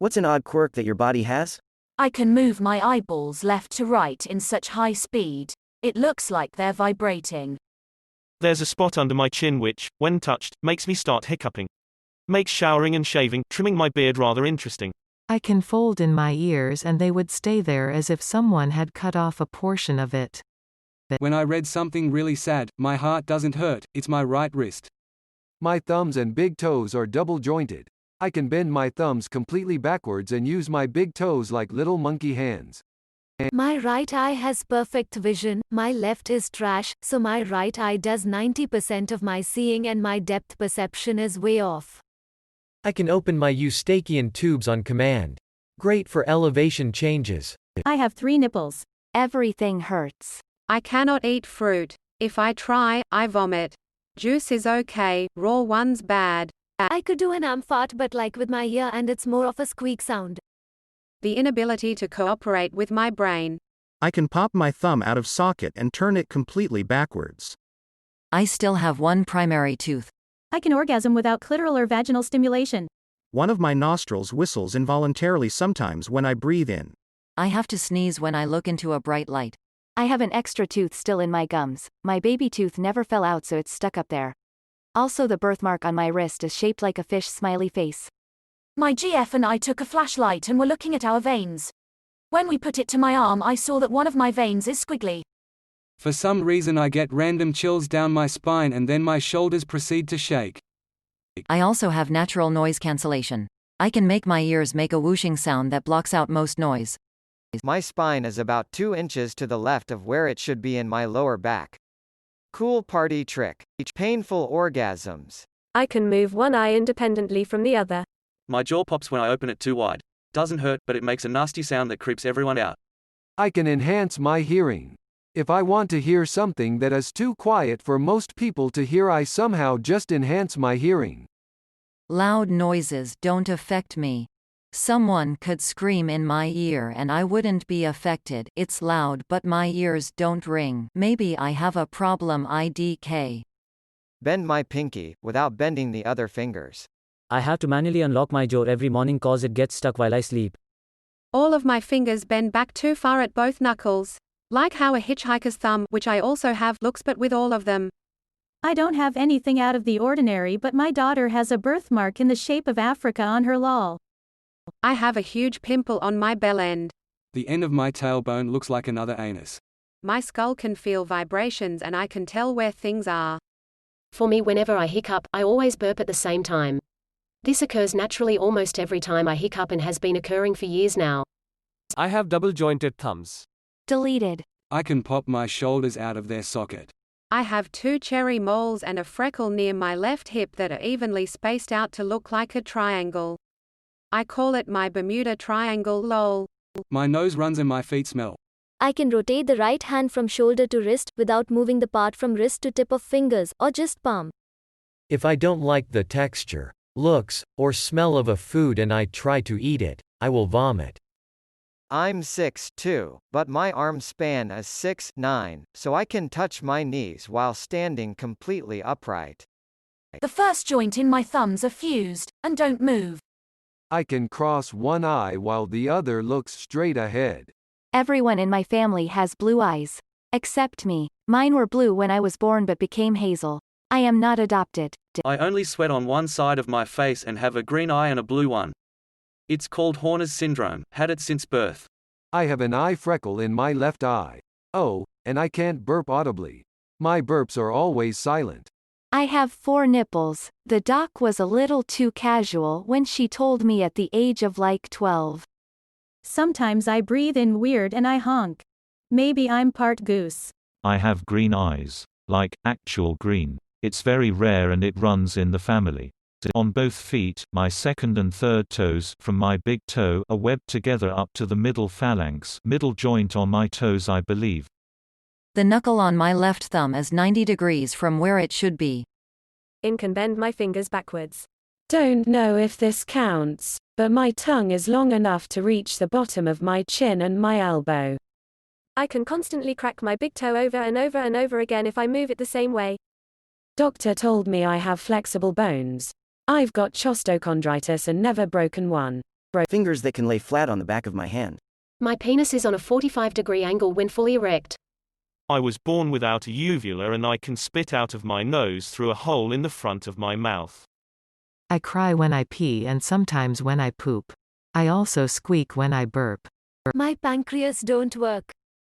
What's an odd quirk that your body has? I can move my eyeballs left to right in such high speed. It looks like they're vibrating. There's a spot under my chin which, when touched, makes me start hiccuping. Makes showering and shaving, trimming my beard rather interesting. I can fold in my ears and they would stay there as if someone had cut off a portion of it. When I read something really sad, my heart doesn't hurt, it's my right wrist. My thumbs and big toes are double jointed. I can bend my thumbs completely backwards and use my big toes like little monkey hands. My right eye has perfect vision, my left is trash, so my right eye does 90% of my seeing and my depth perception is way off. I can open my eustachian tubes on command. Great for elevation changes. I have 3 nipples. Everything hurts. I cannot eat fruit. If I try, I vomit. Juice is okay, raw one's bad. I could do an arm fart but like with my ear and it's more of a squeak sound. The inability to cooperate with my brain. I can pop my thumb out of socket and turn it completely backwards. I still have one primary tooth. I can orgasm without clitoral or vaginal stimulation. One of my nostrils whistles involuntarily sometimes when I breathe in. I have to sneeze when I look into a bright light. I have an extra tooth still in my gums. My baby tooth never fell out so it's stuck up there. Also the birthmark on my wrist is shaped like a fish smiley face. My GF and I took a flashlight and were looking at our veins. When we put it to my arm I saw that one of my veins is squiggly. For some reason I get random chills down my spine and then my shoulders proceed to shake. I also have natural noise cancellation. I can make my ears make a whooshing sound that blocks out most noise. My spine is about 2 inches to the left of where it should be in my lower back. Cool party trick. Painful orgasms. I can move one eye independently from the other. My jaw pops when I open it too wide. Doesn't hurt, but it makes a nasty sound that creeps everyone out. I can enhance my hearing. If I want to hear something that is too quiet for most people to hear, I somehow just enhance my hearing. Loud noises don't affect me. Someone could scream in my ear and I wouldn't be affected. It's loud but my ears don't ring. Maybe I have a problem. IDK. Bend my pinky, without bending the other fingers. I have to manually unlock my jaw every morning cause it gets stuck while I sleep. All of my fingers bend back too far at both knuckles. Like how a hitchhiker's thumb, which I also have, looks but with all of them. I don't have anything out of the ordinary but my daughter has a birthmark in the shape of Africa on her lol. I have a huge pimple on my bell end. The end of my tailbone looks like another anus. My skull can feel vibrations and I can tell where things are. For me, whenever I hiccup, I always burp at the same time. This occurs naturally almost every time I hiccup and has been occurring for years now. I have double-jointed thumbs. Deleted. I can pop my shoulders out of their socket. I have 2 cherry moles and a freckle near my left hip that are evenly spaced out to look like a triangle. I call it my Bermuda Triangle lol. My nose runs and my feet smell. I can rotate the right hand from shoulder to wrist without moving the part from wrist to tip of fingers or just palm. If I don't like the texture, looks, or smell of a food and I try to eat it, I will vomit. I'm 6'2", but my arm span is 6'9", so I can touch my knees while standing completely upright. The first joint in my thumbs are fused, and don't move. I can cross one eye while the other looks straight ahead. Everyone in my family has blue eyes. Except me. Mine were blue when I was born but became hazel. I am not adopted. I only sweat on one side of my face and have a green eye and a blue one. It's called Horner's syndrome, had it since birth. I have an eye freckle in my left eye. Oh, and I can't burp audibly. My burps are always silent. I have 4 nipples. The doc was a little too casual when she told me at the age of like 12. Sometimes I breathe in weird and I honk. Maybe I'm part goose. I have green eyes. Like, actual green. It's very rare and it runs in the family. On both feet, my second and third toes from my big toe are webbed together up to the middle phalanx, middle joint on my toes I believe. The knuckle on my left thumb is 90 degrees from where it should be. I can bend my fingers backwards. Don't know if this counts, but my tongue is long enough to reach the bottom of my chin and my elbow. I can constantly crack my big toe over and over and over again if I move it the same way. Doctor told me I have flexible bones. I've got osteochondritis and never broken one. Fingers that can lay flat on the back of my hand. My penis is on a 45-degree angle when fully erect. I was born without a uvula and I can spit out of my nose through a hole in the front of my mouth. I cry when I pee and sometimes when I poop. I also squeak when I burp. My pancreas don't work.